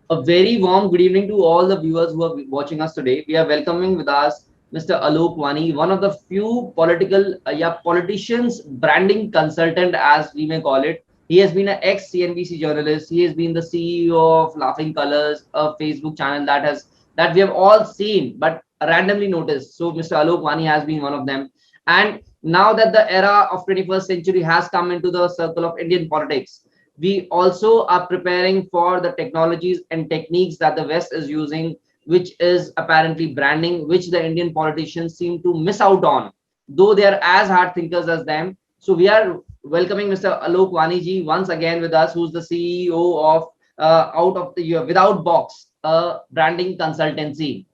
A very warm good evening to all the viewers who are watching us today. We are welcoming with us Mr. Alok Wani, one of the few politicians branding consultant, as we may call it. He has been an ex CNBC journalist. He has been the CEO of Laughing Colors, a Facebook channel that we have all seen but randomly noticed. So Mr. Alok Wani has been one of them. And now that the era of 21st century has come into the circle of Indian politics, we also are preparing for the technologies and techniques that the West is using, which is apparently branding, which the Indian politicians seem to miss out on, though they are as hard thinkers as them. So we are welcoming Mr. Alok Wani ji once again with us, who's the CEO of Out of the Year Without Box, a branding consultancy.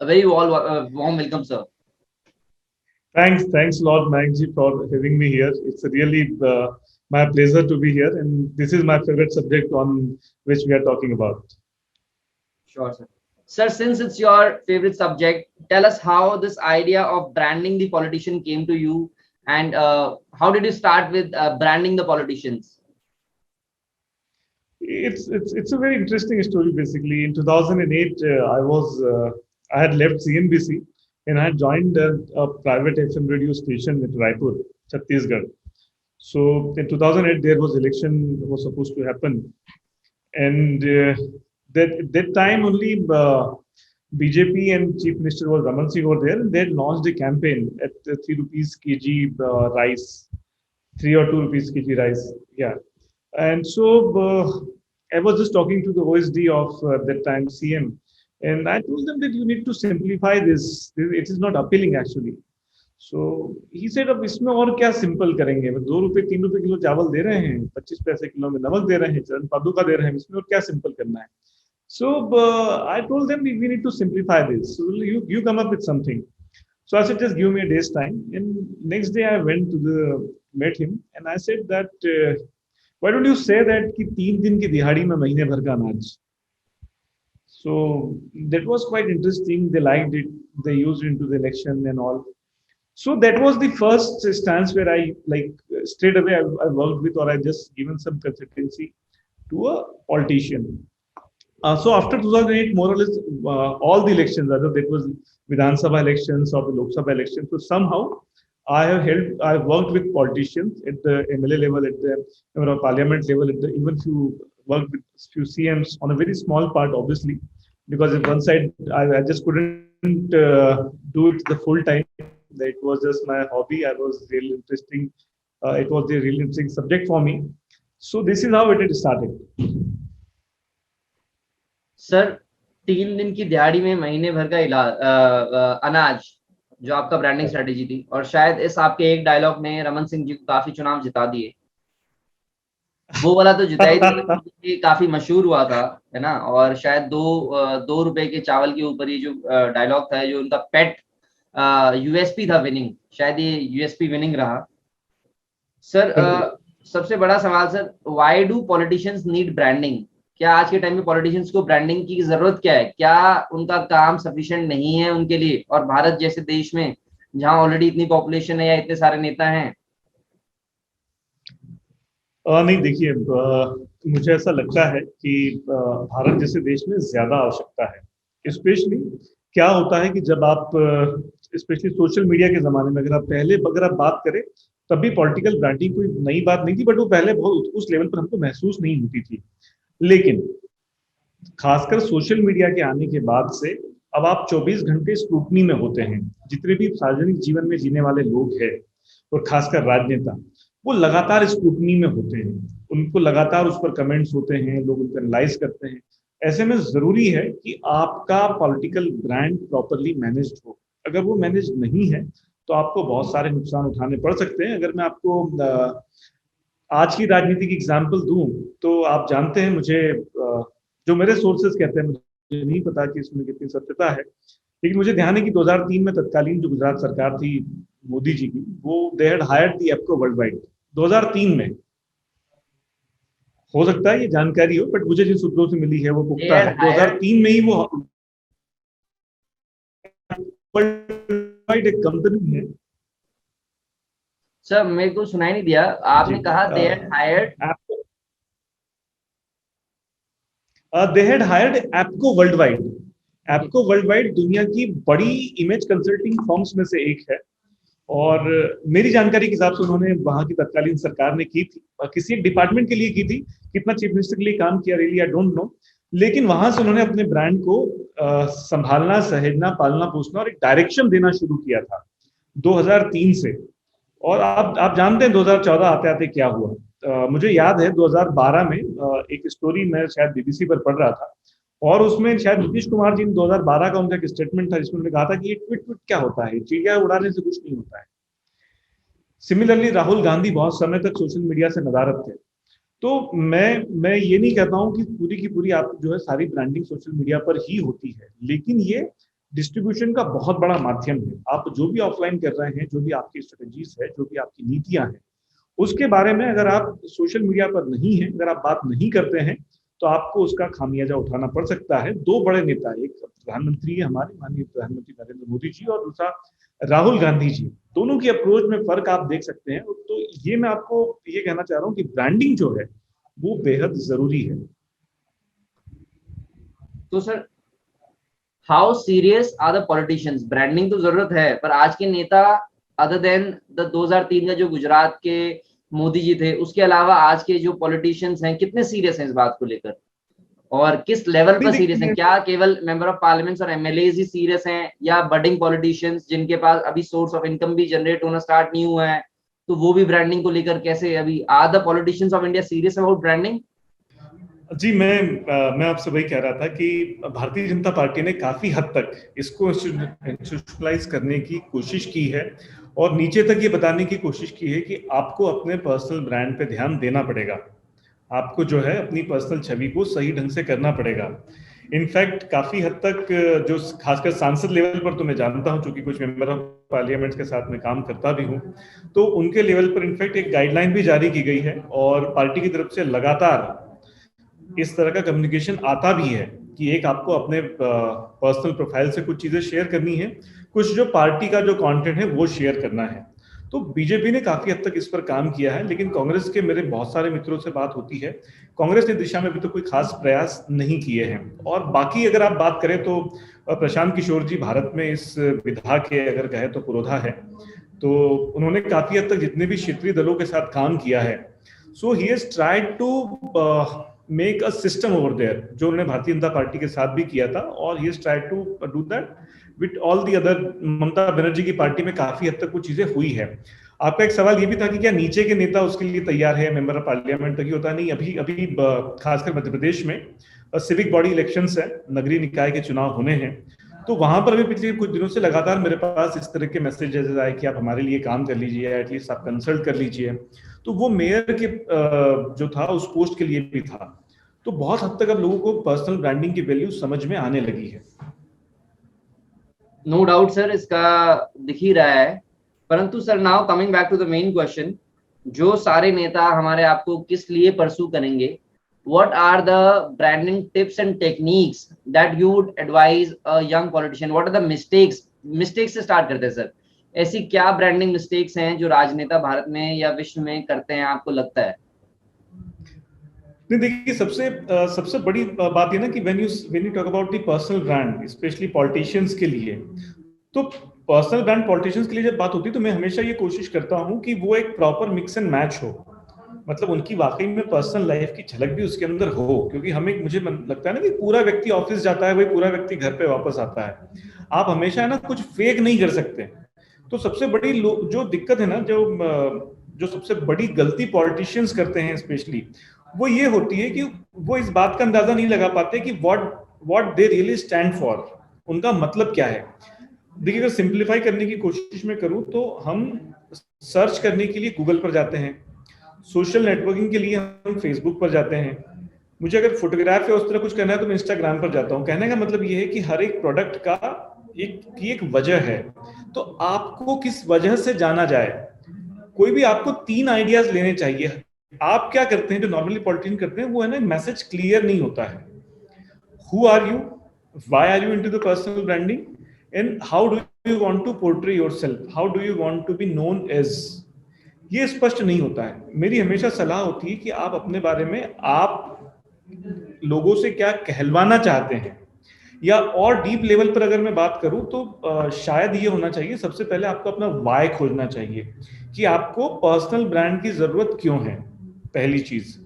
A very warm welcome, sir. Thanks a lot, Magji, for having me here. It's really my pleasure to be here, and this is my favorite subject on which we are talking about. Sure, sir. Sir, since it's your favorite subject, tell us how this idea of branding the politician came to you, and how did you start with branding the politicians? It's a very interesting story. Basically, in 2008, I had left CNBC and I had joined a private FM radio station at Raipur, Chhattisgarh. So in 2008, there was election was supposed to happen, and that time only BJP and Chief Minister was Raman Singh over there, and they had launched a campaign at 3 rupees kg rice, 3 or 2 rupees kg rice. Yeah, and so I was just talking to the OSD of that time CM, and I told them that you need to simplify this. It is not appealing actually. So he said, अब इसमें और क्या simple करेंगे? 2 रुपए 3 रुपए kilo चावल दे रहे हैं, 25 पैसे किलो में नमक दे रहे हैं, चरण पादुका दे रहे हैं, इसमें और क्या सिंपल करना है? So I told them we need to simplify this. So you come up with something. So I said, just give me a day's time. And next day I went to met him, and I said that why don't you say that कि 3 दिन की दिहाड़ी में महीने भर का अनाज? So that was quite interesting. They liked it. They used it into the election and all. So that was the first stance where I like straight away I worked with, or I just given some consultancy to a politician. So after 2008, more or less all the elections, whether that was Vidhan Sabha elections or the Lok Sabha elections, so somehow I have worked with politicians at the MLA level, at the parliament level, at the even few worked with few CMs on a very small part, obviously, because at one side I just couldn't do it the full time. That was just my hobby. I was really interesting. It was a really interesting subject for me. So this is how it had started. Sir, 3 दिन की दिहाड़ी में महीने भर का अनाज, जो आपका ब्रांडिंग स्ट्रेटेजी थी, और शायद इस आपके एक डायलॉग ने रमन सिंह जी को काफी चुनाव जिता दिए। वो वाला तो जिता ही काफी मशहूर हुआ था, है ना? और शायद 2 रुपए के चावल के ऊपर ये जो डायलॉग था, जो उनका पेट यूएसपी था विनिंग, शायद ये यूएसपी विनिंग रहा। सर, सबसे बड़ा सवाल sir, why do politicians need branding? क्या आज के टाइम में पॉलिटिशियंस को ब्रांडिंग की जरूरत क्या है? क्या उनका काम सफिशिएंट नहीं है उनके लिए? और भारत जैसे देश में जहां ऑलरेडी इतनी पॉपुलेशन है या इतने सारे नेता हैं। नहीं, देखिए, मुझे ऐसा लगता है कि भारत जैसे देश में ज्यादा आवश्यकता है। स्पेशली क्या होता है कि जब आप स्पेशली सोशल मीडिया के जमाने में अगर आप बात करें, तभी पॉलिटिकल ब्रांडिंग कोई नई बात नहीं थी, बट वो पहले बहुत उस लेवल पर हमको महसूस नहीं होती थी। लेकिन खासकर सोशल मीडिया के आने के बाद से अब आप 24 घंटे स्क्रूटनी में होते हैं। जितने भी सार्वजनिक जीवन में जीने वाले लोग हैं, और खासकर राजनेता, वो लगातार स्क्रूटनी में होते हैं। उनको लगातार उस पर कमेंट्स होते हैं, लोग उनको एनालाइज करते हैं। ऐसे में जरूरी है कि आपका पॉलिटिकल ब्रांड प्रॉपरली मैनेज्ड हो। अगर वो मैनेज नहीं है तो आपको बहुत सारे नुकसान उठाने पड़ सकते हैं। अगर मैं आपको आज की राजनीति की एग्जाम्पल दूं, तो आप जानते हैं, मुझे जो मेरे सोर्सेज कहते हैं, मुझे नहीं पता कि इसमें कितनी सत्यता है, लेकिन मुझे ध्यान है कि 2003 में तत्कालीन जो गुजरात सरकार थी मोदी जी की, वो they had hired the APCO Worldwide 2003 में। हो सकता है ये जानकारी हो, बट मुझे जिन सूत्रों से मिली है वो पुख्ता है। 2003 में ही वो वर्ल्ड वाइड एक कंपनी है। सर, मेरे को सुनाई नहीं दिया, आपने कहा they had hired they had hired APCO Worldwide. APCO Worldwide दुनिया की बड़ी इमेज कंसल्टिंग फर्म्स में से एक है, और मेरी जानकारी के हिसाब से उन्होंने वहां की तत्कालीन सरकार ने की थी, किसी एक डिपार्टमेंट के लिए की थी। कितना चीफ मिनिस्टर के लिए काम किया रियली आई डोंट नो, लेकिन वहां से उन्होंने अपने ब्रांड को संभालना, सहेजना, पालना पोसना और एक डायरेक्शन देना शुरू किया था 2003 से। और आप जानते हैं 2014 आते आते क्या हुआ। मुझे याद है 2012 में एक स्टोरी मैं शायद बीबीसी पर पढ़ रहा था, और उसमें शायद नीतीश कुमार जी ने 2012 का उनका एक स्टेटमेंट था जिसमें उन्होंने कहा था कि ये ट्वीट ट्वीट क्या होता है, चिड़िया उड़ाने से कुछ नहीं होता है। सिमिलरली राहुल गांधी बहुत समय तक सोशल मीडिया से नदारद थे। तो मैं ये नहीं कहता हूं कि पूरी की पूरी आप जो है सारी ब्रांडिंग सोशल मीडिया पर ही होती है, लेकिन ये डिस्ट्रीब्यूशन का बहुत बड़ा माध्यम है। आप जो भी ऑफलाइन कर रहे हैं, जो भी आपकी स्ट्रेटेजीज है, जो भी आपकी नीतियां हैं, उसके बारे में अगर आप सोशल मीडिया पर नहीं है, अगर आप बात नहीं करते हैं, तो आपको उसका खामियाजा उठाना पड़ सकता है। दो बड़े नेता, एक प्रधानमंत्री है हमारे माननीय प्रधानमंत्री नरेंद्र मोदी जी, और दूसरा राहुल गांधी जी, दोनों की अप्रोच में फर्क आप देख सकते हैं। तो ये मैं आपको ये कहना चाह रहा हूँ कि ब्रांडिंग जो है वो बेहद जरूरी है। तो sir, how serious are the politicians? Branding तो जरूरत है, पर आज के नेता अदर देन द 2003 का जो गुजरात के मोदी जी थे, उसके अलावा आज के जो पॉलिटिशियंस हैं कितने सीरियस हैं इस बात को लेकर, और किस लेवल पर सीरियस हैं? क्या केवल मेंबर ऑफ पार्लियामेंट और एमएलए ही सीरियस हैं, या बडिंग पॉलिटिशियंस जिनके पास अभी सोर्स ऑफ इनकम भी जनरेट होना स्टार्ट नहीं हुआ है, तो वो भी ब्रांडिंग को लेकर कैसे? अभी are the politicians of India serious about branding? जी, मैं आपसे वही कह रहा था कि भारतीय जनता पार्टी ने काफी हद तक इसको इंस्टीट्यूशनलाइज करने की कोशिश की है, और नीचे तक ये बताने की कोशिश की है कि आपको अपने पर्सनल ब्रांड पे ध्यान देना पड़ेगा। आपको जो है अपनी पर्सनल छवि को सही ढंग से करना पड़ेगा। इनफैक्ट काफी हद तक जो खासकर सांसद लेवल पर तो मैं जानता हूं, क्योंकि कुछ मेंबर ऑफ पार्लियामेंट के साथ में काम करता भी हूं, तो उनके लेवल पर इनफैक्ट एक गाइडलाइन भी जारी की गई है, और पार्टी की तरफ से लगातार इस तरह का कम्युनिकेशन आता भी है कि एक आपको अपने पर्सनल प्रोफाइल से कुछ चीजें शेयर करनी है, कुछ जो पार्टी का जो कंटेंट है वो शेयर करना है। तो बीजेपी ने काफी हद तक इस पर काम किया है, लेकिन कांग्रेस के मेरे बहुत सारे मित्रों से बात होती है, कांग्रेस ने दिशा में अभी तो कोई खास प्रयास नहीं किए हैं। और बाकी अगर आप बात करें तो प्रशांत किशोर जी भारत में इस विधा के अगर कहे तो पुरोधा है, तो उन्होंने काफी हद तक जितने भी क्षेत्रीय दलों के साथ काम किया है, so he has tried to make a system over there, जो उन्होंने भारतीय जनता पार्टी के साथ भी किया था, और he has tried to do that with all the other. Mamata Banerjee की पार्टी में काफी हद तक वो चीजें हुई है। आपका एक सवाल ये भी था कि क्या नीचे के नेता उसके लिए तैयार है, मेंबर ऑफ पार्लियामेंट तक ही होता नहीं। अभी अभी खासकर मध्य प्रदेश में सिविक बॉडी इलेक्शंस है, नगरीय निकाय के चुनाव होने हैं, तो वहां पर भी पिछले कुछ दिनों से लगातार मेरे पास इस तरह के मैसेजेस आए कि आप हमारे लिए काम कर लीजिए, एटलीस्ट आप कंसल्ट कर लीजिए। तो वो मेयर के जो था उस पोस्ट के लिए भी था। तो बहुत हद तक अब लोगों को पर्सनल ब्रांडिंग की वैल्यू समझ में आने लगी है। नो डाउट सर, इसका दिख ही रहा है। परंतु sir, now coming back to the main question, जो सारे नेता हमारे आपको किस लिए परसू करेंगे, what are the branding tips and techniques that you would advise a young politician? What are the mistakes से स्टार्ट करते हैं सर। ऐसी क्या ब्रांडिंग मिस्टेक्स हैं जो राजनेता भारत में या विश्व में करते हैं, आपको लगता है? नहीं, देखिए सबसे बड़ी बात ये ना कि when you talk about the personal brand, specially politicians के लिए, तो पर्सनल ब्रांड पॉलिटिशियंस के लिए जब बात होती है तो मैं हमेशा ये कोशिश करता हूं कि वो एक प्रॉपर मिक्स एंड मैच हो, मतलब उनकी वाकई में पर्सनल लाइफ की झलक भी उसके अंदर हो। क्योंकि मुझे लगता है ना कि पूरा व्यक्ति ऑफिस जाता है, वही पूरा व्यक्ति घर पे वापस आता है। आप हमेशा है ना कुछ फेक नहीं कर सकते। तो सबसे बड़ी जो दिक्कत है ना, जो सबसे बड़ी गलती पॉलिटिशियंस करते हैं स्पेशली, वो ये होती है कि वो इस बात का अंदाजा नहीं लगा पाते कि what they really stand for, उनका मतलब क्या है। देखिए, अगर सिंप्लीफाई करने की कोशिश में करूं तो हम सर्च करने के लिए गूगल पर जाते हैं, सोशल नेटवर्किंग के लिए हम फेसबुक पर जाते हैं, मुझे अगर फोटोग्राफ या उस तरह कुछ करना है तो मैं इंस्टाग्राम पर जाता हूं। कहने का मतलब ये है कि हर एक प्रोडक्ट का एक वजह है, तो आपको किस वजह से जाना जाए। कोई भी आपको 3 आइडियाज लेने चाहिए। आप क्या करते हैं, जो नॉर्मली पॉलिटिशियन करते हैं, वो है ना, मैसेज क्लियर नहीं होता है। Who are you, why are you into the personal branding, and how do you want to portray yourself, how do you want to be known as, ये स्पष्ट नहीं होता है। मेरी हमेशा सलाह होती है कि आप अपने बारे में आप लोगों से क्या कहलवाना चाहते हैं, या और डीप लेवल पर अगर मैं बात करूं तो शायद ये होना चाहिए, सबसे पहले आपको अपना वाई खोजना चाहिए कि आपको पर्सनल ब्रांड की जरूरत क्यों है। पहली चीज,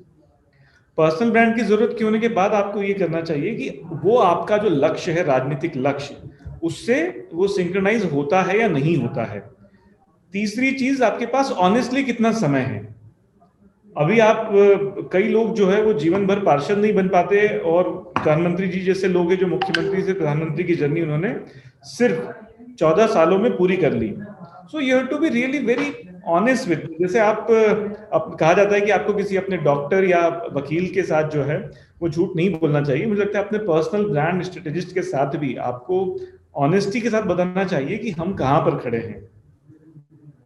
पर्सनल ब्रांड की जरूरत क्यों होने के बाद आपको ये करना चाहिए कि वो आपका जो लक्ष्य है, राजनीतिक लक्ष्य, उससे वो सिंक्रनाइज होता है या नहीं होता है। तीसरी चीज, आपके पास ऑनेस्टली कितना समय है। अभी आप कई लोग जो है वो जीवन भर पार्षद नहीं बन पाते, और प्रधानमंत्री जी जैसे लोग हैं जो मुख्यमंत्री से प्रधानमंत्री की जर्नी उन्होंने सिर्फ 14 सालों में पूरी कर ली। So you have to be really very honest with, जैसे कहा जाता है कि आपको किसी अपने डॉक्टर या वकील के साथ जो है वो झूठ नहीं बोलना चाहिए। मुझे लगता है अपने पर्सनल ब्रांड स्ट्रेटेजिस्ट के साथ भी आपको ऑनेस्टी के साथ बताना चाहिए कि हम कहाँ पर खड़े हैं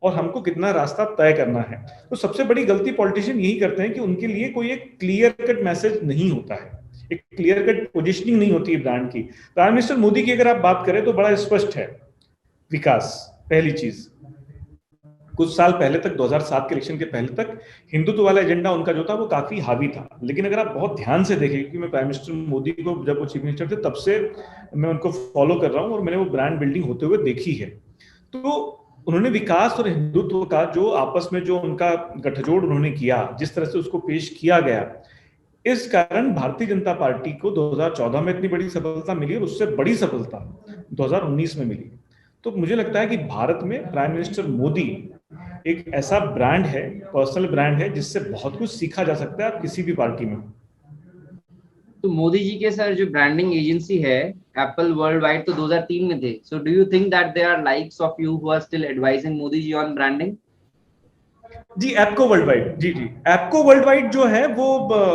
और हमको कितना रास्ता तय करना है। तो सबसे बड़ी गलती पॉलिटिशियन यही करते हैं कि उनके लिए कोई एक क्लियर कट मैसेज नहीं होता है, एक क्लियर कट पोजिशनिंग नहीं होती है ब्रांड की। प्राइम मिनिस्टर मोदी की अगर आप बात करें तो बड़ा स्पष्ट है विकास। पहली चीज, कुछ साल पहले तक, 2007 के इलेक्शन के पहले तक, हिंदुत्व वाला एजेंडा उनका जो था वो काफी हावी था। लेकिन अगर आप बहुत ध्यान से देखें, क्योंकि मैं प्राइम मिनिस्टर मोदी को जब वो चीफ मिनिस्टर थे तब से मैं उनको फॉलो कर रहा हूँ और मैंने वो ब्रांड बिल्डिंग होते हुए देखी है, तो उन्होंने विकास और हिंदुत्व का जो आपस में जो उनका गठजोड़ उन्होंने किया, जिस तरह से उसको पेश किया गया, इस कारण भारतीय जनता पार्टी को 2014 में इतनी बड़ी सफलता मिली और उससे बड़ी सफलता 2019 में मिली। तो मुझे लगता है कि भारत में प्राइम मिनिस्टर मोदी एक ऐसा ब्रांड है, पर्सनल ब्रांड है, जिससे बहुत कुछ सीखा जा सकता है आप किसी भी पार्टी में। तो मोदी जी के सर जो ब्रांडिंग एजेंसी है एप्पल वर्ल्ड वाइड, तो 2003 में थे। So do you think that they are likes of you who are still advising Modi ji on branding? जी, एप्को वर्ल्ड वाइड, जी जी, एप्को वर्ल्ड वाइड जो है वो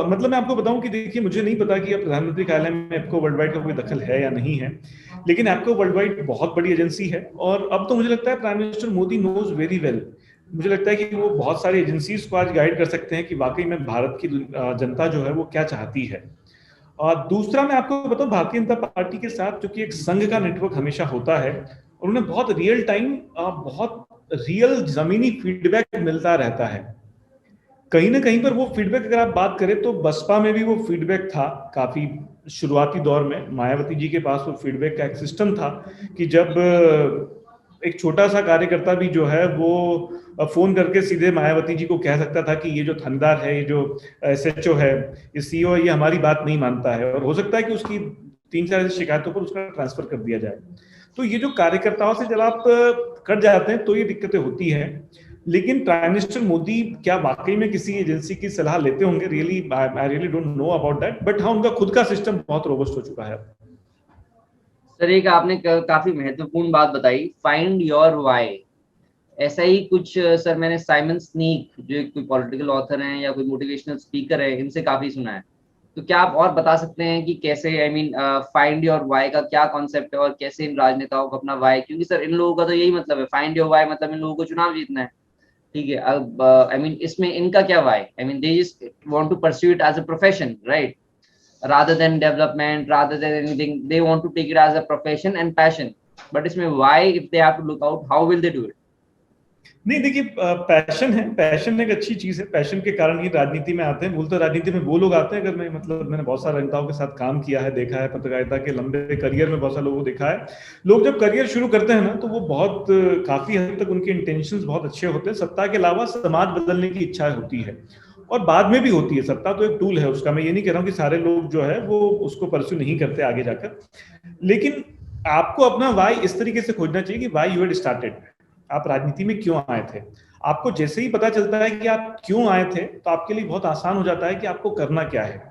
मतलब मैं आपको बताऊं कि देखिए, मुझे नहीं पता कि अब प्रधानमंत्री कार्यालय में एप्को वर्ल्ड वाइड का कोई दखल है या नहीं है, लेकिन एप्को वर्ल्ड वाइड बहुत बड़ी एजेंसी है। और अब तो मुझे लगता है prime minister Modi knows very well, मुझे लगता है कि वो बहुत सारी एजेंसीज को आज गाइड कर सकते हैं कि वाकई में भारत की जनता जो है वो क्या चाहती है। और दूसरा मैं आपको बताऊं, भारतीय जनता पार्टी के साथ जो कि एक संघ का नेटवर्क हमेशा होता है, उन्हें बहुत रियल टाइम, बहुत रियल जमीनी फीडबैक मिलता रहता है। कहीं ना कहीं पर वो फीडबैक अगर आप बात करें तो बसपा में भी वो फीडबैक था काफी शुरुआती दौर में। मायावती जी के पास वो फीडबैक का एक सिस्टम था कि जब एक छोटा सा कार्यकर्ता भी जो है वो फोन करके सीधे मायावती जी को कह सकता था कि ये जो थानेदार है, ये जो एसएचओ है, ये सीओ, ये हमारी बात नहीं मानता है, और हो सकता है कि उसकी 3-4 शिकायतों पर उसका ट्रांसफर कर दिया जाए। तो ये जो कार्यकर्ताओं से जब आप कट जाते हैं तो ये दिक्कतें होती हैं। लेकिन प्राइम मिनिस्टर मोदी क्या वाकई में किसी एजेंसी की सलाह लेते होंगे? Really I really don't know about that, but हाँ, उनका खुद का सिस्टम बहुत रोबस्ट हो चुका है। सर एक आपने काफी महत्वपूर्ण बात बताई, फाइंड योर वाई। ऐसा ही कुछ सर मैंने साइमन स्नीक, जो कोई पॉलिटिकल ऑथर हैं या कोई मोटिवेशनल स्पीकर है, इनसे काफी सुना है। तो क्या आप और बता सकते हैं कि कैसे, I mean, find your why का क्या कॉन्सेप्ट है और कैसे इन राजनेताओं को अपना वाई, क्योंकि सर इन लोगों का तो यही मतलब है, फाइंड योर वाई मतलब इन लोगों को चुनाव जीतना है। ठीक है, अब आई मीन इसमें इनका क्या why, I mean they just want to pursue it as a profession, right? rather than development, rather than anything, they want to take it as a profession and passion. But इसमें why, if they have to look out, how will they do it? नहीं, देखिए, passion है, passion एक अच्छी चीज है, passion के कारण ही राजनीति में आते हैं। मूलतः राजनीति में वो लोग आते हैं, अगर मैं मतलब मैंने बहुत सारे नेताओं के साथ काम किया है, देखा है, पत्रकारिता के लंबे करियर में बहुत सारे लोगों को देखा है। लोग जब करियर शुरू करते हैं ना तो वो बहुत काफी हद तक उनके इंटेंशंस बहुत अच्छे होते हैं, सत्ता के अलावा समाज बदलने की इच्छा होती है, और बाद में भी होती है। सत्ता तो एक टूल है उसका, मैं ये नहीं कह रहा हूँ कि सारे लोग जो है वो उसको परस्यू नहीं करते आगे जाकर, लेकिन आपको अपना वाई इस तरीके से खोजना चाहिए कि वाई यू हैड स्टार्टेड, आप राजनीति में क्यों आए थे। आपको जैसे ही पता चलता है कि आप क्यों आए थे तो आपके लिए बहुत आसान हो जाता है कि आपको करना क्या है।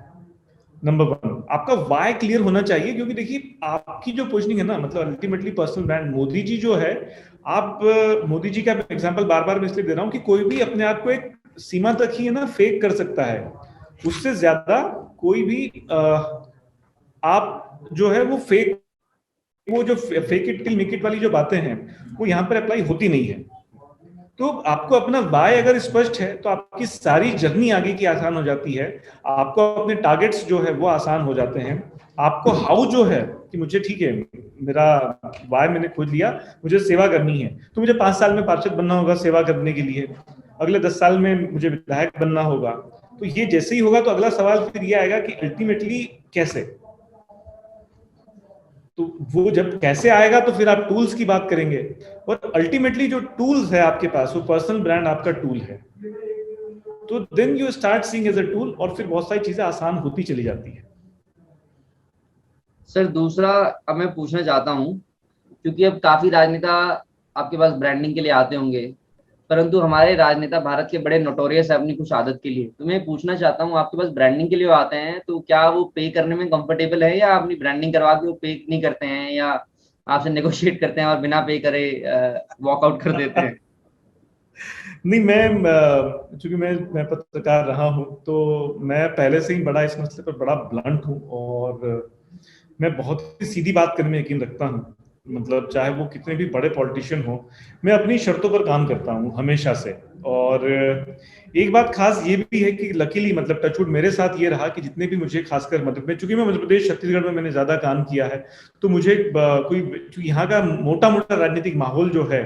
नंबर 1, आपका वाई क्लियर होना चाहिए, क्योंकि देखिए आपकी जो पोजीशनिंग है ना, मतलब ultimately personal brand Modi ji जो है, आप मोदी जी का एग्जांपल बार बार मैं इसलिए दे रहा हूं कि कोई भी अपने आप को एक सीमा तक ही है ना फेक कर सकता है, उससे ज्यादा कोई भी आप जो है वो फेक, वो जो fake it till make it वाली जो बातें हैं वो यहाँ पर अप्लाई होती नहीं है। तो आपको अपना वाई अगर स्पष्ट है तो आपकी सारी जर्नी आगे की आसान हो जाती है, आपको अपने टारगेट्स जो है वो आसान हो जाते हैं। आपको हाउ जो है कि मुझे, ठीक है, मेरा वाई मैंने खोज लिया, मुझे सेवा करनी है, तो मुझे 5 साल में पार्षद बनना होगा सेवा करने के लिए, अगले 10 साल में मुझे विधायक बनना होगा, तो ये जैसे ही होगा तो अगला सवाल फिर ये आएगा कि अल्टीमेटली कैसे। तो वो जब कैसे आएगा तो फिर आप टूल्स की बात करेंगे, और अल्टीमेटली जो टूल्स है आपके पास, वो पर्सनल ब्रांड आपका टूल है। तो then you start seeing as a tool, और फिर बहुत सारी चीजें आसान होती चली जाती है। सर दूसरा अब मैं पूछना चाहता हूँ, क्योंकि अब काफी राजनेता आपके पास ब्रांडिंग के लिए आते होंगे, परंतु हमारे राजनेता भारत के बड़े नोटोरियस है अपनी कुछ आदत के लिए। तो मैं पूछना चाहता हूँ, आपके पास ब्रांडिंग के लिए वो आते हैं तो क्या वो पे करने में कंफर्टेबल है, या अपनी ब्रांडिंग करवा के वो पे नहीं करते हैं, या आपसे नेगोशिएट करते हैं और बिना पे करे वॉकआउट कर देते हैं? नहीं, चूंकि मैं पत्रकार रहा हूँ, तो मैं पहले से ही बड़ा इस मसले पर बड़ा ब्लंट हूँ, और मैं बहुत ही सीधी बात करने में यकीन रखता हूँ। मतलब चाहे वो कितने भी बड़े पॉलिटिशियन हो, मैं अपनी शर्तों पर काम करता हूँ हमेशा से। और एक बात खास ये भी है कि लकीली, मतलब टचवुड, मेरे साथ ये रहा कि जितने भी मुझे, खासकर मध्य प्रदेश, चूंकि मैं मध्य प्रदेश छत्तीसगढ़ में मैंने ज्यादा काम किया है, तो मुझे चूंकि यहाँ का मोटा मोटा राजनीतिक माहौल जो है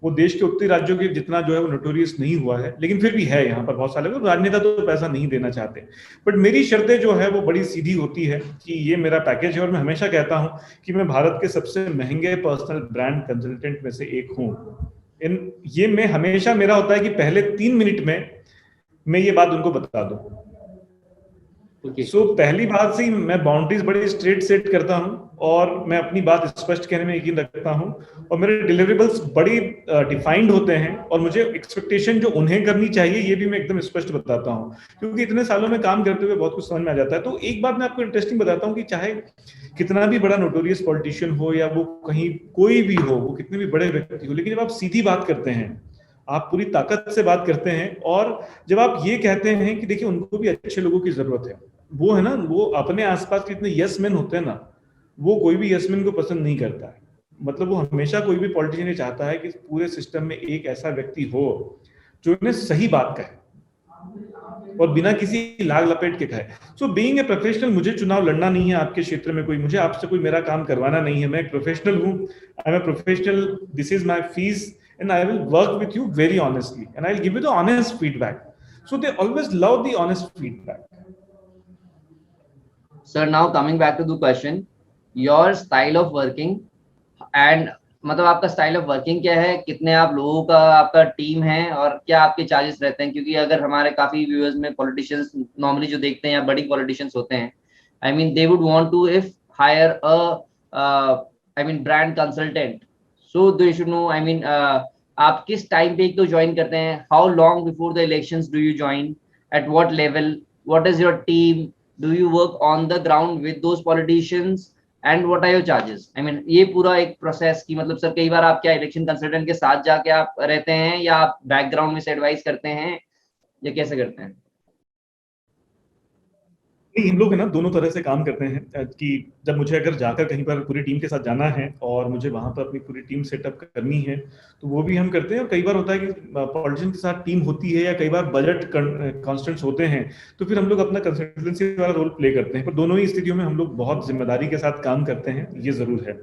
वो देश के उत्तरी राज्यों के जितना जो है वो नोटोरियस नहीं हुआ है, लेकिन फिर भी है यहाँ पर बहुत सारे लोग, राजनेता तो पैसा नहीं देना चाहते। बट मेरी शर्तें जो है वो बड़ी सीधी होती है कि ये मेरा पैकेज है, और मैं हमेशा कहता हूँ कि मैं भारत के सबसे महंगे पर्सनल ब्रांड कंसल्टेंट में से एक हूँ। इन ये मैं हमेशा, मेरा होता है कि पहले 3 मिनट में मैं ये बात उनको बता दूं। पहली बात से ही मैं बाउंड्रीज बड़ी स्ट्रेट सेट करता हूं, और मैं अपनी बात स्पष्ट कहने में यकीन रखता हूं, और मेरे डिलीवरेबल्स बड़ी डिफाइंड होते हैं, और मुझे एक्सपेक्टेशन जो उन्हें करनी चाहिए ये भी मैं एकदम स्पष्ट बताता हूं, क्योंकि इतने सालों में काम करते हुए बहुत कुछ समझ में आ जाता है। तो एक बात मैं आपको इंटरेस्टिंग बताता हूं कि चाहे कितना भी बड़ा नोटोरियस पॉलिटिशियन हो, या वो कहीं कोई भी हो, वो कितने भी बड़े व्यक्ति हो, लेकिन जब आप सीधी बात करते हैं, आप पूरी ताकत से बात करते हैं, और जब आप ये कहते हैं कि देखिए उनको भी अच्छे लोगों की जरूरत है, वो है ना, वो अपने आसपास के इतने यस मैन होते हैं ना, वो कोई भी यस मैन को पसंद नहीं करता है। मतलब वो हमेशा, कोई भी पॉलिटिशियन चाहता है कि पूरे सिस्टम में एक ऐसा व्यक्ति हो जो उन्हें सही बात कहे और बिना किसी लाग लपेट के कहे। सो बीइंग ए प्रोफेशनल, मुझे चुनाव लड़ना नहीं है आपके क्षेत्र में, कोई मुझे आपसे कोई मेरा काम करवाना नहीं है। मैं एक प्रोफेशनल हूँ, I am a professional, this is my fees, and I will work with you very honestly, and I'll give you the honest feedback. So they always love the honest feedback. Sir, now coming back to the question, your style of working and मतलब आपका style of working क्या है, कितने आप लोगों का आपका team है, और क्या आपके चार्जेस रहते हैं? क्योंकि अगर हमारे काफी व्यूअर्स में पॉलिटिशियंस नॉर्मली जो देखते हैं या बड़ी पॉलिटिशियंस होते हैं, I mean they would want to if hire a I mean brand consultant, so they should know, I mean आप किस टाइम पे एक तो ज्वाइन करते हैं, how long before the elections do you join, at what level, what is your team, do you work on the ground with those politicians, and what are your charges? I mean ये पूरा एक process की, मतलब sir कई बार आप क्या election consultant के साथ जाके आप रहते हैं, या आप बैकग्राउंड में से एडवाइस करते हैं, या कैसे करते हैं? नहीं, हम लोग है ना दोनों तरह से काम करते हैं, कि जब मुझे अगर जाकर कहीं पर पूरी टीम के साथ जाना है और मुझे वहां पर अपनी पूरी टीम सेटअप करनी है, तो वो भी हम करते हैं। और कई बार होता है कि पॉलिटिशियन के साथ टीम होती है, या कई बार बजट कॉन्स्टेंट्स होते हैं, तो फिर हम लोग अपना कंसल्टेंसी वाला रोल प्ले करते हैं। पर दोनों ही स्थितियों में हम लोग बहुत जिम्मेदारी के साथ काम करते हैं, ये जरूर है।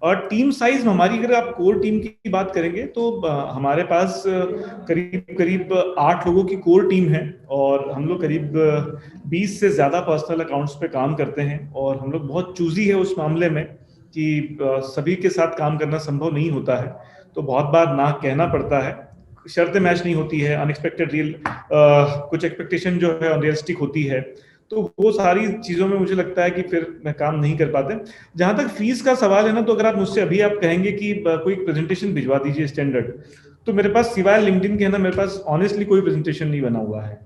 और टीम साइज हमारी, अगर आप कोर टीम की बात करेंगे तो हमारे पास करीब करीब 8 लोगों की कोर टीम है, और हम लोग करीब 20 से ज्यादा पर्सनल अकाउंट्स पे काम करते हैं। और हम लोग बहुत चूजी है उस मामले में कि सभी के साथ काम करना संभव नहीं होता है, तो बहुत बार ना कहना पड़ता है, शर्तें मैच नहीं होती है, अनएक्सपेक्टेड रियल कुछ एक्सपेक्टेशन जो है अनरियलिस्टिक होती है, तो वो सारी चीजों में मुझे लगता है कि फिर मैं काम नहीं कर पाते। जहां तक फीस का सवाल है ना, तो अगर आप मुझसे अभी आप कहेंगे कि कोई प्रेजेंटेशन भिजवा दीजिए स्टैंडर्ड, तो मेरे पास सिवाय लिंक्डइन के है ना, मेरे पास ऑनेस्टली कोई प्रेजेंटेशन नहीं बना हुआ है,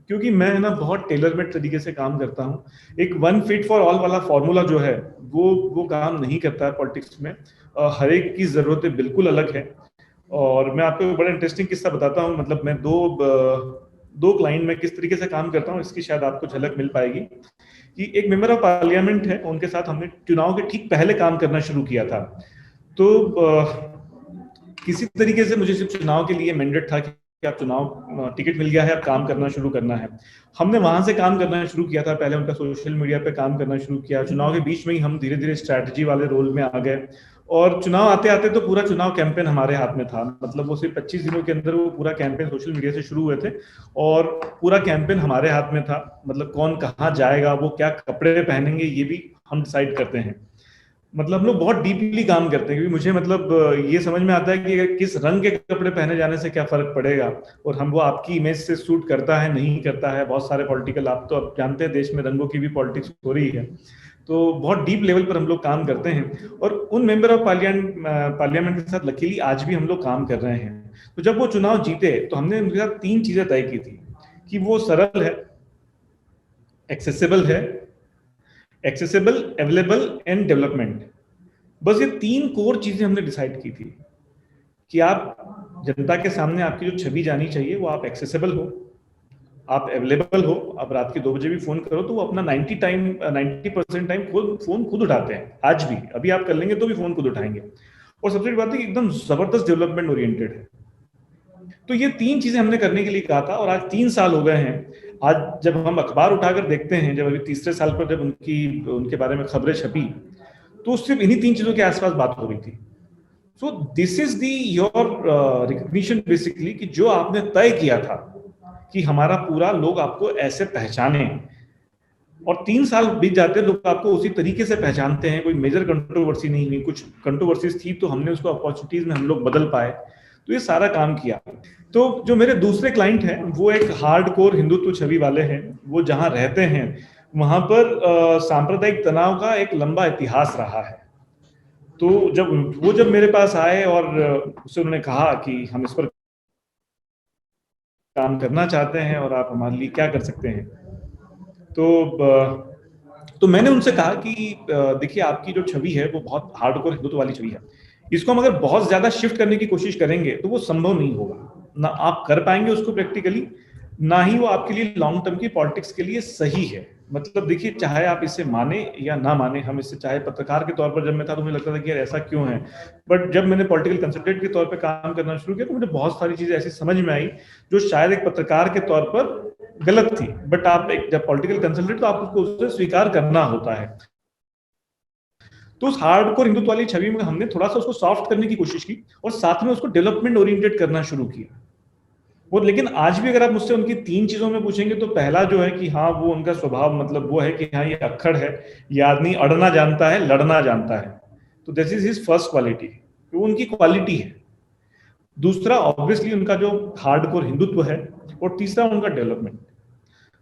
क्योंकि मैं है ना बहुत टेलर मेड तरीके से काम करता हूँ। एक वन फिट फॉर ऑल वाला फॉर्मूला जो है वो काम नहीं करता है पॉलिटिक्स में। हर एक की जरूरतें बिल्कुल अलग है। और मैं आपको बड़ा इंटरेस्टिंग किस्सा बताता हूँ। मतलब मैं दो क्लाइंट में किस तरीके से काम करता हूँ, इसकी शायद आपको झलक मिल पाएगी। कि एक मेंबर ऑफ पार्लियामेंट है, उनके साथ हमने चुनाव के ठीक पहले काम करना शुरू किया था। तो किसी तरीके से मुझे सिर्फ चुनाव के लिए मैंडेट था कि आप चुनाव टिकट मिल गया है, अब काम करना शुरू करना है। हमने वहां से काम करना शुरू किया था, पहले उनका सोशल मीडिया पे काम करना शुरू किया। चुनाव के बीच में ही हम धीरे धीरे स्ट्रैटेजी वाले रोल में आ गए, और चुनाव आते आते तो पूरा चुनाव कैंपेन हमारे हाथ में था, मतलब वो सिर्फ 25 दिनों के अंदर वो पूरा कैंपेन सोशल मीडिया से शुरू हुए थे और पूरा कैंपेन हमारे हाथ में था। मतलब कौन कहाँ जाएगा, वो क्या कपड़े पहनेंगे, ये भी हम डिसाइड करते हैं। मतलब हम लोग बहुत डीपली काम करते हैं, क्योंकि मुझे मतलब ये समझ में आता है कि किस रंग के कपड़े पहने जाने से क्या फर्क पड़ेगा, और हम वो आपकी इमेज से सूट करता है नहीं करता है। बहुत सारे पॉलिटिकल, आप तो अब जानते हैं देश में रंगों की भी पॉलिटिक्स हो रही है, तो बहुत डीप लेवल पर हम लोग काम करते हैं। और उन मेंबर ऑफ पार्लियामेंट के साथ लकीली आज भी हम लोग काम कर रहे हैं। तो जब वो चुनाव जीते तो हमने उनके साथ 3 चीजें तय की थी कि वो सरल है, एक्सेसिबल है, एक्सेसिबल, अवेलेबल एंड डेवलपमेंट। बस ये 3 कोर चीजें हमने डिसाइड की थी कि आप जनता के सामने आपकी जो छवि जानी चाहिए वो आप एक्सेसिबल हो, आप अवेलेबल हो, आप रात के 2 बजे भी फोन करो तो वो अपना 90% टाइम फोन खुद उठाते हैं। आज भी, अभी आप कर लेंगे तो भी फोन खुद उठाएंगे। और सबसे बड़ी बात है कि एकदम जबरदस्त डेवलपमेंट ओरिएंटेड है। तो ये 3 चीजें हमने करने के लिए कहा था, और आज 3 साल हो गए हैं। आज जब हम अखबार उठाकर देखते हैं, जब अभी तीसरे साल पर जब उनके बारे में खबरें छपी, तो सिर्फ इन्हीं 3 चीजों के आसपास बात हो रही थी। So this is the your recognition basically, कि जो आपने तय किया था कि हमारा पूरा लोग आपको ऐसे पहचाने, और 3 साल बीत जाते हैं, लोग आपको उसी तरीके से पहचानते हैं। कोई मेजर कंट्रोवर्सी नहीं हुई, कुछ कंट्रोवर्सीज थी तो हमने उसको अपॉर्चुनिटीज में हम लोग बदल पाए। तो ये सारा काम किया। तो जो मेरे दूसरे क्लाइंट हैं वो एक हार्डकोर हिंदुत्व छवि वाले हैं। वो जहां रहते हैं वहां पर सांप्रदायिक तनाव का एक लंबा इतिहास रहा है। तो जब मेरे पास आए और उससे उन्होंने कहा कि हम इस पर काम करना चाहते हैं और आप हमारे लिए क्या कर सकते हैं, तो मैंने उनसे कहा कि देखिए, आपकी जो छवि है वो बहुत हार्डकोर हिंदुत्व वाली छवि है। इसको हम अगर बहुत ज्यादा शिफ्ट करने की कोशिश करेंगे तो वो संभव नहीं होगा। ना आप कर पाएंगे उसको प्रैक्टिकली, ना ही वो आपके लिए लॉन्ग टर्म की पॉलिटिक्स के लिए सही है। मतलब देखिए, चाहे आप इसे माने या ना माने, हम इससे, चाहे पत्रकार के तौर पर जब मैं था तो मुझे लगता था कि यार ऐसा क्यों है, बट जब मैंने पॉलिटिकल कंसल्टेंट के तौर पर काम करना शुरू किया तो मुझे बहुत सारी चीजें ऐसी समझ में आई जो शायद एक पत्रकार के तौर पर गलत थी, बट आप एक जब पॉलिटिकल कंसल्टेंट तो आपको उसे स्वीकार करना होता है। तो उस हार्डकोर हिंदुत्व वाली छवि में हमने थोड़ा सा उसको सॉफ्ट करने की कोशिश की और साथ में उसको डेवलपमेंट ओरिएंटेड करना शुरू किया। वो, लेकिन आज भी अगर आप मुझसे उनकी 3 चीजों में पूछेंगे तो पहला जो है कि हाँ, वो उनका स्वभाव, मतलब वो है कि हाँ, ये अक्खड़ है, ये आदमी अड़ना जानता है, लड़ना जानता है। तो this is his first quality, वो उनकी क्वालिटी है। दूसरा ऑब्वियसली उनका जो हार्डकोर हिंदुत्व है, और तीसरा उनका डेवलपमेंट।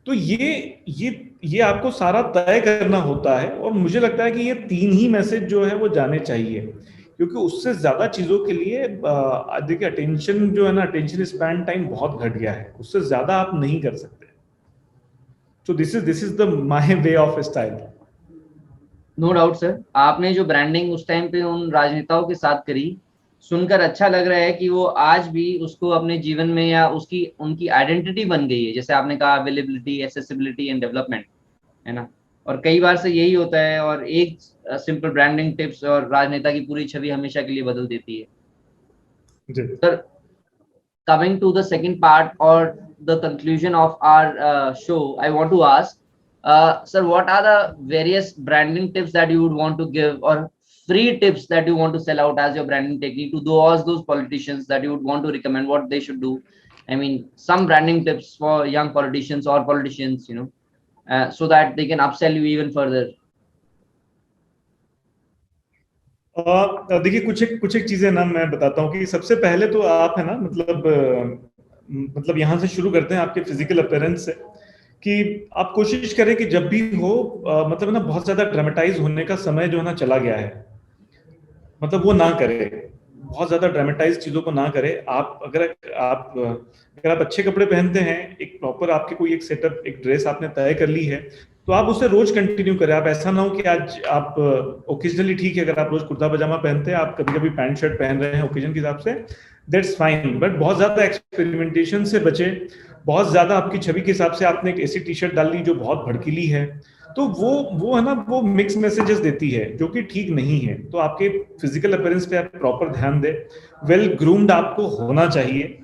तो ये आपको सारा तय करना होता है, और मुझे लगता है कि ये 3 ही मैसेज जो है वो जाने चाहिए, क्योंकि उससे ज्यादा चीजों के लिए देखिए, अटेंशन जो है ना, अटेंशन स्पैन टाइम बहुत घट गया है, उससे ज्यादा आप नहीं कर सकते। तो this is the my way of style. No doubt sir, आपने जो ब्रांडिंग उस टाइम पे उन राजनेताओं के साथ करी, सुनकर अच्छा लग रहा है कि वो आज भी उसको अपने जीवन में, या उसकी उनकी आइडेंटिटी बन गई है। जैसे आपने कहा, अवेलेबिलिटी, एक्सेसिबिलिटी एंड डेवलपमेंट, है ना। और कई बार से यही होता है, और एक सिंपल ब्रांडिंग टिप्स और राजनेता की पूरी छवि हमेशा के लिए बदल देती है। Sir, coming to the second part or the conclusion of our show, I want to ask, sir, what are the various branding tips that you would want to give, or free tips that you want to sell out as your branding technique to those politicians that you would want to recommend what they should do? I mean, some branding tips for young politicians or politicians, so that they can upsell you even further. देखिए, कुछ एक चीजें ना मैं बताता हूँ कि सबसे पहले तो आप, है ना, मतलब यहाँ से शुरू करते हैं आपके फिजिकल अपीयरेंस से, कि आप कोशिश करें कि जब भी हो, मतलब ना, बहुत ज्यादा ड्रामेटाइज होने का समय जो है ना चला गया है, मतलब वो ना करे, बहुत ज्यादा ड्रामेटाइज चीजों को ना करे। अगर आप अच्छे कपड़े पहनते हैं, एक प्रॉपर आपके कोई एक सेटअप, एक ड्रेस आपने तय कर ली है, तो आप उसे रोज कंटिन्यू करें। आप ऐसा ना हो कि आज आप ओकेजनली, ठीक है, अगर आप रोज कुर्ता पजामा पहनते हैं, आप कभी कभी पैंट शर्ट पहन रहे हैं ओकेजन के हिसाब से, दैट्स फाइन, बट बहुत ज्यादा एक्सपेरिमेंटेशन से बचे। बहुत ज्यादा आपकी छवि के हिसाब से आपने एक ऐसी टी शर्ट डाल ली जो बहुत भड़कीली है, तो वो है ना, वो मिक्स मैसेजेस देती है जो कि ठीक नहीं है। तो आपके फिजिकल अपीयरेंस पे आप प्रॉपर ध्यान दें। वेल ग्रूम्ड आपको होना चाहिए।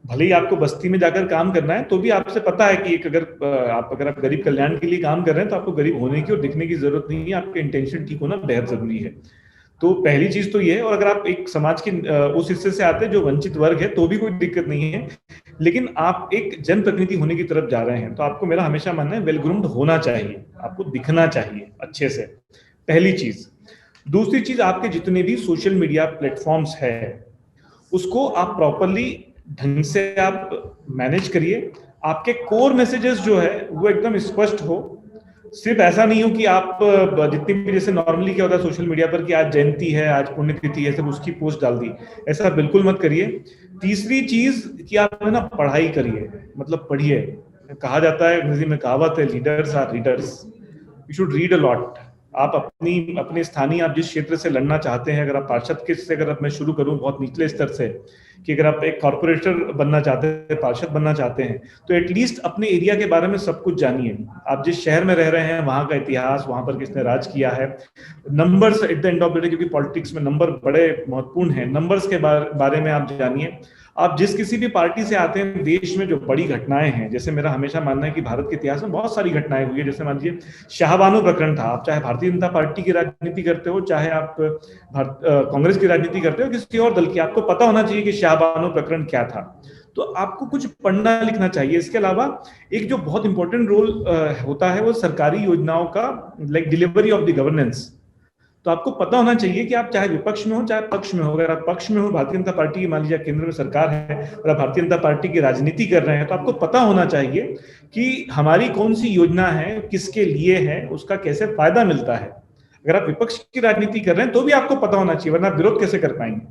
भले ही आपको बस्ती में जाकर काम करना है तो भी आपसे पता है कि अगर आप गरीब कल्याण के लिए काम कर रहे हैं तो आपको गरीब होने की और दिखने की जरूरत नहीं है, आपके इंटेंशन ठीक होना बेहद जरूरी है। तो पहली चीज तो ये है। और अगर आप एक समाज के उस हिस्से से आते हैं जो वंचित वर्ग है, तो भी कोई दिक्कत नहीं है, लेकिन आप एक जनप्रतिनिधि होने की तरफ जा रहे हैं, तो आपको, मेरा हमेशा मानना है, वेल ग्रूम्ड होना चाहिए, आपको दिखना चाहिए अच्छे से, पहली चीज। दूसरी चीज, आपके जितने भी सोशल मीडिया प्लेटफॉर्म्स है, उसको आप प्रॉपरली ढंग से आप मैनेज करिए। आपके कोर मैसेजेस जो है वो एकदम स्पष्ट हो। सिर्फ ऐसा नहीं हो कि आप जितनी भी, जैसे नॉर्मली क्या होता है सोशल मीडिया पर, कि आज जयंती है, आज पुण्यतिथि है, सब उसकी पोस्ट डाल दी, ऐसा बिल्कुल मत करिए। तीसरी चीज कि आप है ना, पढ़ाई करिए, मतलब पढ़िए। कहा जाता है, अंग्रेजी में कहावत है, leaders are readers, you should read a lot. आप अपने स्थानीय, आप जिस क्षेत्र से लड़ना चाहते हैं, अगर आप पार्षद के से, अगर मैं शुरू करूं बहुत निचले स्तर से, कि अगर आप एक कॉर्पोरेटर बनना चाहते हैं, पार्षद बनना चाहते हैं, तो एटलीस्ट अपने एरिया के बारे में सब कुछ जानिए। आप जिस शहर में रह रहे हैं वहां का इतिहास, वहां पर किसने राज किया है, numbers at the end of the day, क्योंकि पॉलिटिक्स में नंबर बड़े महत्वपूर्ण है, नंबर्स के बारे में आप जानिए। आप जिस किसी भी पार्टी से आते हैं, देश में जो बड़ी घटनाएं हैं, जैसे मेरा हमेशा मानना है कि भारत के इतिहास में बहुत सारी घटनाएं हुई है, जैसे मान लीजिए शाहबानो प्रकरण था। आप चाहे भारतीय जनता पार्टी की राजनीति करते हो, चाहे आप कांग्रेस की राजनीति करते हो, किसी और दल की, आपको पता होना चाहिए कि शाहबानो प्रकरण क्या था। तो आपको कुछ पढ़ना लिखना चाहिए। इसके अलावा एक जो बहुत इंपॉर्टेंट रोल होता है, वो सरकारी योजनाओं का, like delivery of the governance. तो आपको पता होना चाहिए कि आप चाहे विपक्ष में हो चाहे पक्ष में हो, अगर आप पक्ष में हो, भारतीय जनता पार्टी की, मान लीजिए केंद्र में सरकार है और आप भारतीय जनता पार्टी की राजनीति कर रहे हैं, तो आपको पता होना चाहिए कि हमारी कौन सी योजना है, किसके लिए है, उसका कैसे फायदा मिलता है। अगर आप विपक्ष की राजनीति कर रहे हैं तो भी आपको पता होना चाहिए, वरना आप विरोध कैसे कर पाएंगे।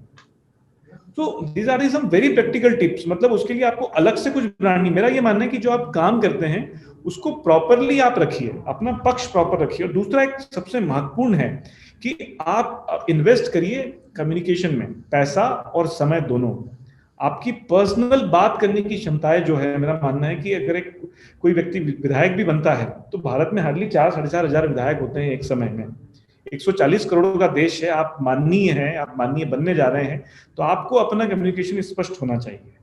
तो these are some very practical tips. मतलब उसके लिए आपको अलग से कुछ बनाना नहीं। मेरा ये मानना है कि जो आप काम करते हैं उसको प्रॉपरली आप रखिए, अपना पक्ष प्रॉपर रखिए। और दूसरा एक सबसे महत्वपूर्ण है कि आप इन्वेस्ट करिए कम्युनिकेशन में, पैसा और समय दोनों। आपकी पर्सनल बात करने की क्षमताएं जो है, मेरा मानना है कि अगर एक कोई व्यक्ति विधायक भी बनता है, तो भारत में हार्डली 4-4.5 हजार विधायक होते हैं एक समय में। 140 करोड़ का देश है, आप माननीय हैं, आप माननीय बनने जा रहे हैं, तो आपको अपना कम्युनिकेशन स्पष्ट होना चाहिए,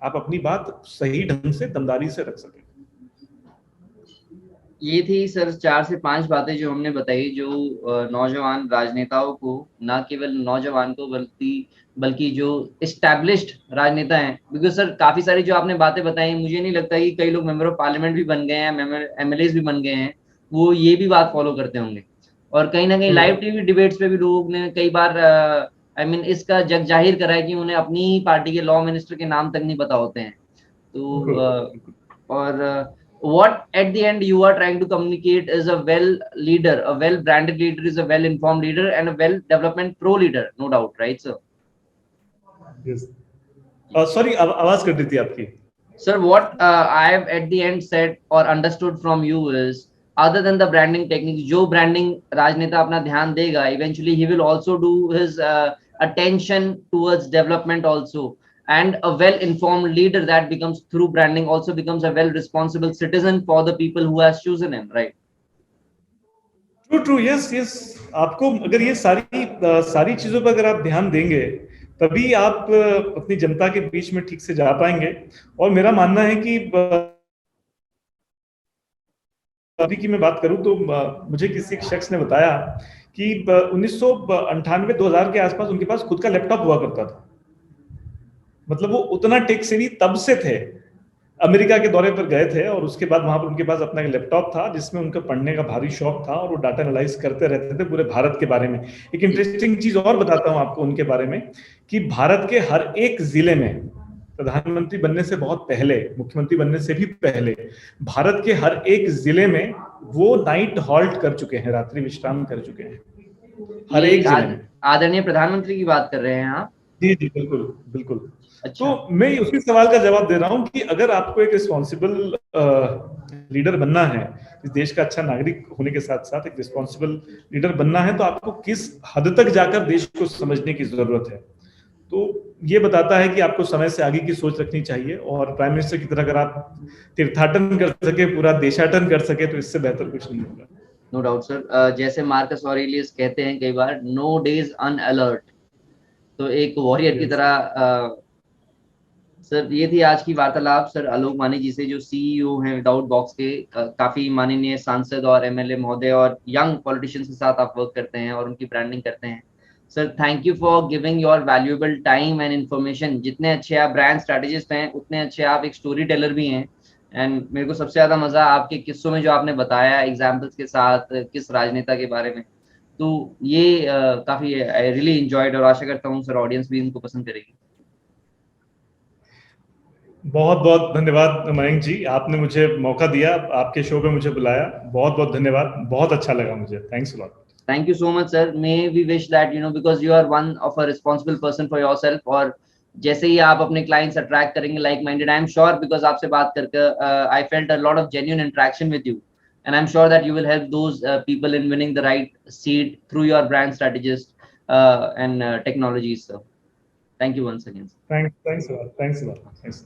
आप अपनी बात सही ढंग से, दमदारी से रख सकें। ये थी सर 4 से 5 बातें जो हमने बताई, जो नौजवान राजनेताओं को, ना केवल नौजवान को, बल्कि जो इस्टेब्लिश्ड राजनेता हैं, बिकॉज सर काफी सारी जो आपने बातें बताई, मुझे नहीं लगता कि कई लोग मेंबर ऑफ पार्लियामेंट भी बन गए हैं, एमएलए भी बन गए हैं, वो ये भी बात फॉलो करते होंगे। और कहीं ना कहीं लाइव टीवी डिबेट्स पे भी लोगों ने कई बार इसका जग जाहिर करा है कि उन्हें अपनी ही पार्टी के लॉ मिनिस्टर के नाम तक नहीं पता होते हैं। तो और what at the end you are trying to communicate is a well leader, a well branded leader is a well informed leader and a well development pro leader, no doubt, right sir? Yes. Sorry, आवाज cut रही थी आपकी। Sir, what I have at the end said or understood from you is, other than the branding techniques, जो branding राजनेता अपना ध्यान देगा, eventually he will also do his attention towards development also, and a well informed leader that becomes through branding also becomes a well responsible citizen for the people who has chosen him, right? True true, yes yes. आपको अगर ये सारी चीजों पर अगर आप ध्यान देंगे, तभी आप अपनी जनता के बीच में ठीक से जा पाएंगे। और मेरा मानना है कि अभी की मैं बात करूं तो मुझे किसी एक शख्स ने बताया कि 1998-2000 के आसपास उनके पास खुद का लैपटॉप हुआ करता था। मतलब वो उतना टेक सेवी तब से थे। अमेरिका के दौरे पर गए थे और उसके बाद वहां पर उनके पास अपना एक लैपटॉप था जिसमें उनका पढ़ने का भारी शौक था, और वो डाटा एनालाइज करते रहते थे पूरे भारत के बारे में। एक इंटरेस्टिंग चीज और बताता हूं आपको उनके बारे में, कि भारत के हर एक जिले में, प्रधानमंत्री बनने से बहुत पहले, मुख्यमंत्री बनने से भी पहले, भारत के हर एक जिले में वो नाइट हॉल्ट कर चुके हैं, रात्रि विश्राम कर चुके हैं, हर एक जिले में। आदरणीय प्रधानमंत्री की बात कर रहे हैं आप? जी जी, बिल्कुल बिल्कुल। अच्छा। तो मैं उसी सवाल का जवाब दे रहा हूं कि अगर आपको एक रिस्पॉन्सिबल लीडर बनना है, इस देश का अच्छा नागरिक होने के साथ साथ एक रिस्पॉन्सिबल लीडर बनना है, तो आपको किस हद तक जाकर देश को समझने की जरूरत है। तो ये बताता है कि आपको समय से आगे की सोच रखनी चाहिए, और प्राइम मिनिस्टर की तरह अगर आप तीर्थाटन कर सके, पूरा देशाटन कर सके, तो इससे बेहतर कुछ नहीं होगा। No doubt sir. जैसे मार्कस ऑरेलियस कहते हैं कई बार, नो डेज अनअलर्ट। तो एक वॉरियर की तरह सर ये थी आज की वार्तालाप सर आलोक वानी जी से, जो सीईओ हैं विदाउट बॉक्स के। काफी माननीय सांसद और एमएलए महोदय और यंग पॉलिटिशियंस के साथ आप वर्क करते हैं और उनकी ब्रांडिंग करते हैं। Sir thank you for giving your valuable time and information. जितने अच्छे आप ब्रांड स्ट्रेटेजिस्ट हैं, उतने अच्छे आप एक स्टोरी टेलर भी हैं। एंड मेरे को सबसे ज्यादा मजा आपके किस्सों में जो आपने बताया एग्जाम्पल्स के साथ, किस राजनेता के बारे में। तो ये काफी आई रियली एंजॉयड, और आशा करता हूँ सर ऑडियंस भी इनको पसंद करेगी। बहुत बहुत धन्यवाद मयंक जी, आपने मुझे मौका दिया, आपके शो पे मुझे बुलाया। बहुत बहुत धन्यवाद, बहुत अच्छा लगा मुझे। Thanks a lot. Thank you so much, sir. May we wish that, because you are one of a responsible person for yourself, और जैसे ही आप अपने clients attract करेंगे like minded, I am sure, because आपसे बात करके I felt a lot of genuine interaction with you, and I'm sure that you will help those people in winning the right seat through your brand strategist and technologies, sir. Thank you once again. Thanks a lot. Thanks a lot. Thanks.